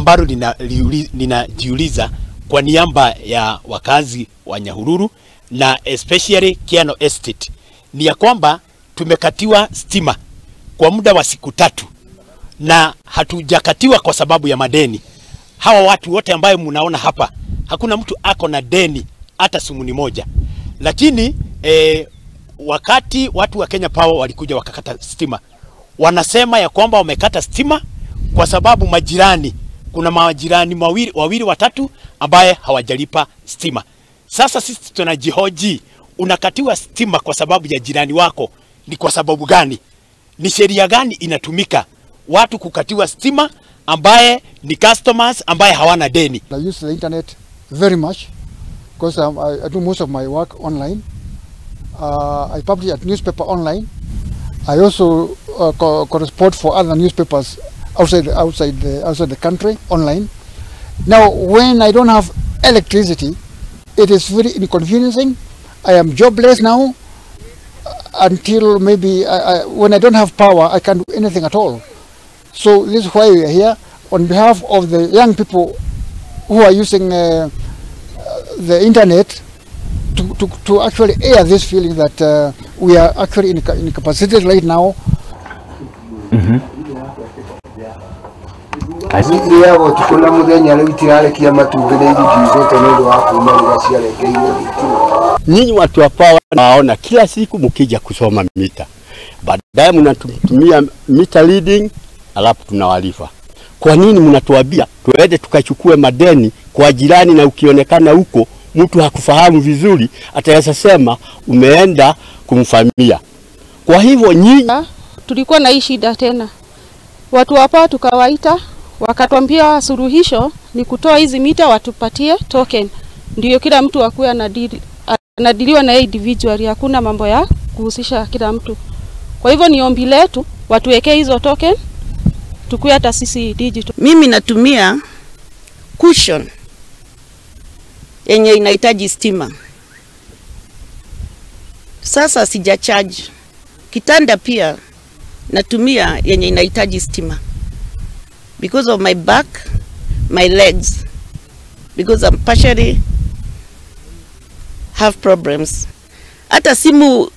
ambalo ninajiuliza kwa niaba ya wakazi wa Nyahururu na especially Kiano Estate ni ya kwamba tumekatiwa stima kwa muda wa siku 3 na hatujakatiwa kwa sababu ya madeni. Hawa watu wote ambaye mnaona hapa, hakuna mtu ako na deni hata sumuni moja. Lakini wakati watu wa Kenya Power walikuja wakakata stima, wanasema ya kwamba wamekata stima kwa sababu majirani, kuna majirani wawili watatu ambaye hawajalipa stima. Sasa sisi tunajihoji, unakatiwa stima kwa sababu ya jirani wako, ni kwa sababu gani? Ni sheria gani inatumika watu kukatiwa stima ambaye ni customers ambaye hawana deni? I use the internet very much because I do most of my work online. I publish a newspaper online. I also correspond for other newspapers outside the country online. Now, when I don't have electricity, it is very inconveniencing. I am jobless now until maybe when I don't have power, I can't do anything at all. So this is why we are here on behalf of the young people who are using the internet to actually air this feeling that we are actually incapacitated right now. Nyinyi watu wa Power naona kila siku mkija kusoma mita, baadaye mnatumia meter reading alafu tunawalipa. Kwa nini mnatuambia tuende tukachukue madeni kwa jirani, na ukionekana huko mtu hakufahamu vizuri ataweza sema umeenda kumfamia? Kwa hivyo nyinyi, tulikuwa na hii shida tena, watu hapa tukawaita, wakatuambia suluhisho ni kutoa hizi mita watupatie token, ndio kila mtu akuwe anadiliwa na individual, hakuna mambo ya kuhusisha kila mtu. Kwa hivyo ni ombi letu watuwekee hizo token tukuwe hata sisi digital. Mimi natumia cushion yenye inahitaji stima. Sasa sija charge. Kitanda pia natumia yenye inahitaji stima. Because of my back, my legs, because I'm partially have problems. Hata simu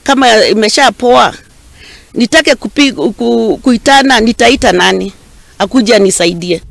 kama imeshapoa, nitake kuitana, nitaita nani akuja nisaidie?